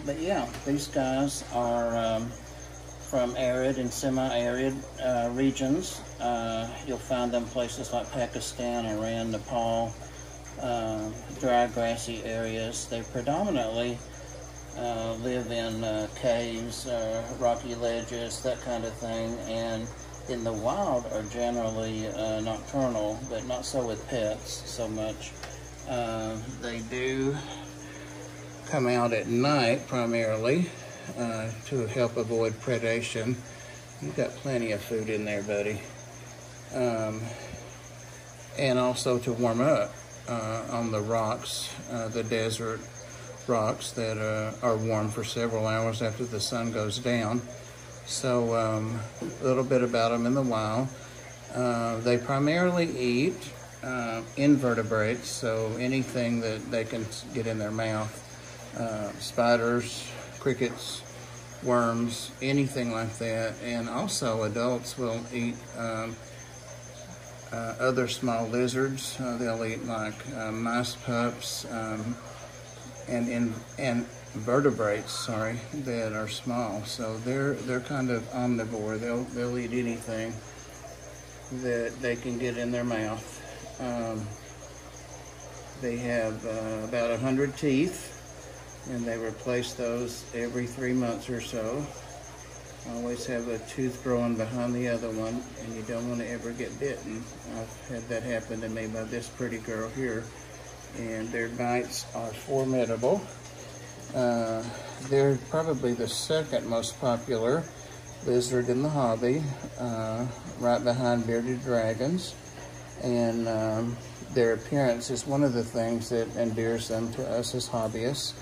But yeah, these guys are from arid and semi-arid regions. You'll find them places like Pakistan, Iran, Nepal, dry grassy areas. They predominantly live in caves, rocky ledges, that kind of thing, and in the wild are generally nocturnal, but not so with pets so much. They do come out at night primarily to help avoid predation. You've got plenty of food in there, buddy. And also to warm up on the rocks, the desert rocks that are warm for several hours after the sun goes down. So a little bit about them in the wild. They primarily eat invertebrates, so anything that they can get in their mouth. Spiders, crickets, worms, anything like that. And also adults will eat other small lizards. They'll eat like mice pups and vertebrates, that are small. So they're kind of omnivore. They'll eat anything that they can get in their mouth. They have about 100 teeth, and they replace those every 3 months or so. Always have a tooth growing behind the other one, and you don't want to ever get bitten. I've had that happen to me by this pretty girl here, and their bites are formidable. They're probably the second most popular lizard in the hobby, right behind bearded dragons, and their appearance is one of the things that endears them to us as hobbyists.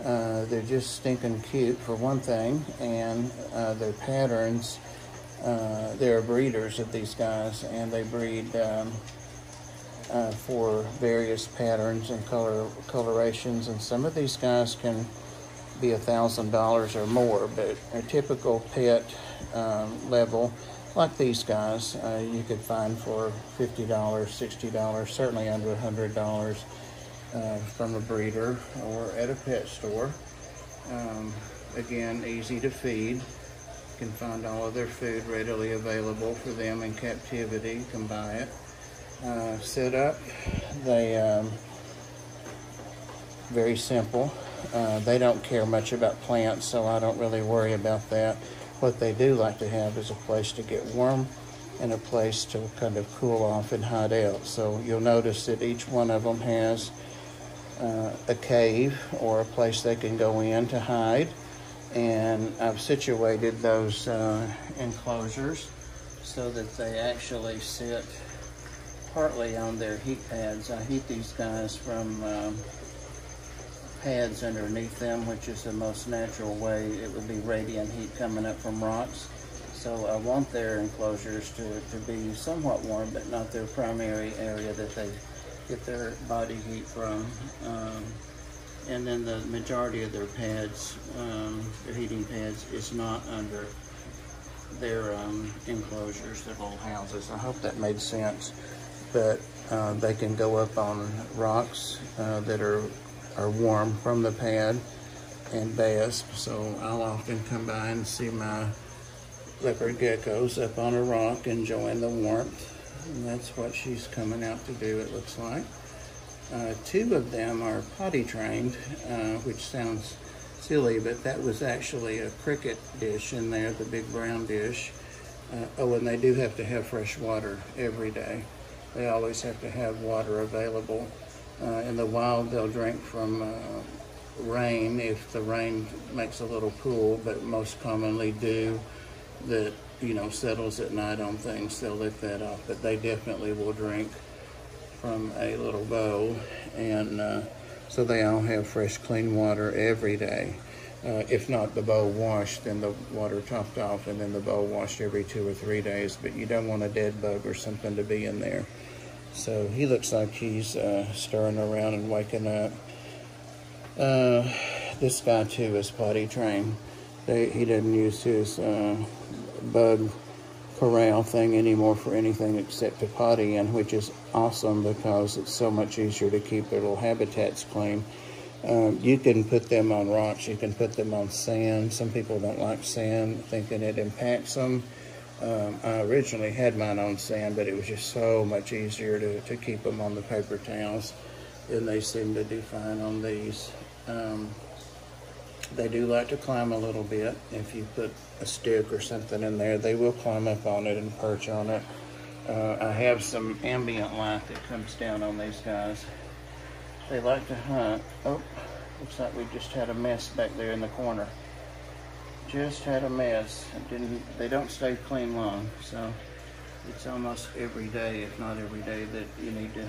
They're just stinking cute for one thing, and their patterns, they're breeders of these guys, and they breed for various patterns and colorations, and some of these guys can be $1,000 or more, but a typical pet level like these guys you could find for $50, $60, certainly under $100 from a breeder or at a pet store. Again, easy to feed. You can find all of their food readily available for them in captivity. You can buy it. Set up, they very simple. They don't care much about plants, so I don't really worry about that. What they do like to have is a place to get warm and a place to kind of cool off and hide out. So you'll notice that each one of them has a cave or a place they can go in to hide, and I've situated those enclosures so that they actually sit partly on their heat pads. I heat these guys from pads underneath them, which is the most natural way. It would be radiant heat coming up from rocks. So I want their enclosures to be somewhat warm, but not their primary area that they get their body heat from. And then the majority of their pads, their heating pads, is not under their enclosures, their little houses. I hope that made sense. But they can go up on rocks that are warm from the pad and bask. So I'll often come by and see my leopard geckos up on a rock enjoying the warmth. And that's what she's coming out to do, it looks like. Two of them are potty trained, which sounds silly, but that was actually a cricket dish in there, the big brown dish. Oh, and they do have to have fresh water every day. They always have to have water available. In the wild, they'll drink from rain if the rain makes a little pool, but most commonly dew that, you know, settles at night on things. They'll lick that off, but they definitely will drink from a little bowl, and so they all have fresh, clean water every day. If not the bowl washed, then the water topped off, and then the bowl washed every 2 or 3 days, but you don't want a dead bug or something to be in there. So he looks like he's stirring around and waking up. This guy too is potty trained. He doesn't use his bug corral thing anymore for anything except to potty in, which is awesome because it's so much easier to keep their little habitats clean. You can put them on rocks, you can put them on sand. Some people don't like sand, thinking it impacts them. I originally had mine on sand, but it was just so much easier to keep them on the paper towels, and they seem to do fine on these. They do like to climb a little bit. If you put a stick or something in there, they will climb up on it and perch on it. I have some ambient light that comes down on these guys. They like to hunt. Oh, looks like we just had a mess back there in the corner. Just had a mess. They don't stay clean long, so it's almost every day, if not every day, that you need to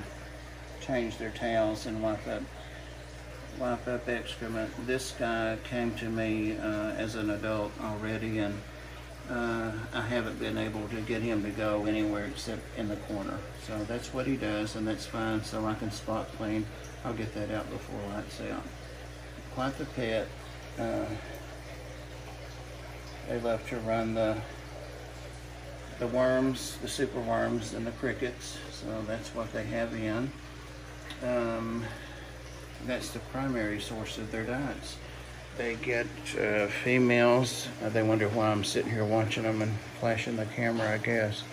change their towels and wipe up excrement. This guy came to me as an adult already, and I haven't been able to get him to go anywhere except in the corner. So that's what he does, and that's fine, so I can spot clean. I'll get that out before lights out. Quite the pet. They love to run the worms, the super worms, and the crickets, so that's what they have in. That's the primary source of their diets. They get females. They wonder why I'm sitting here watching them and flashing the camera, I guess.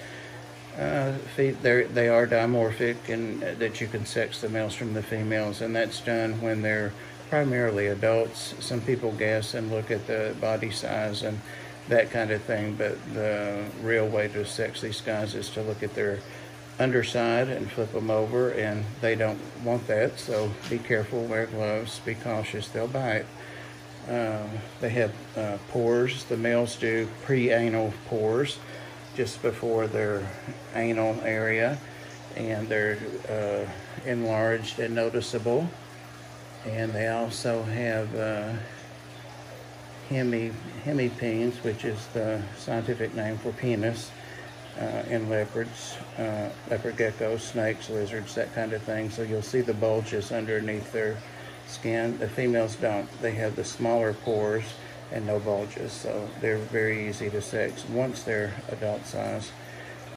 They are dimorphic, and that you can sex the males from the females, and that's done when they're primarily adults. Some people guess and look at the body size and that kind of thing, but the real way to sex these guys is to look at their underside and flip them over, and they don't want that, so be careful, wear gloves, be cautious, they'll bite. They have pores. The males do pre-anal pores just before their anal area, and they're enlarged and noticeable. And they also have hemipenes, which is the scientific name for penis, in leopards, leopard geckos, snakes, lizards, that kind of thing. So you'll see the bulges underneath their skin. The females don't. They have the smaller pores and no bulges, so they're very easy to sex once they're adult size.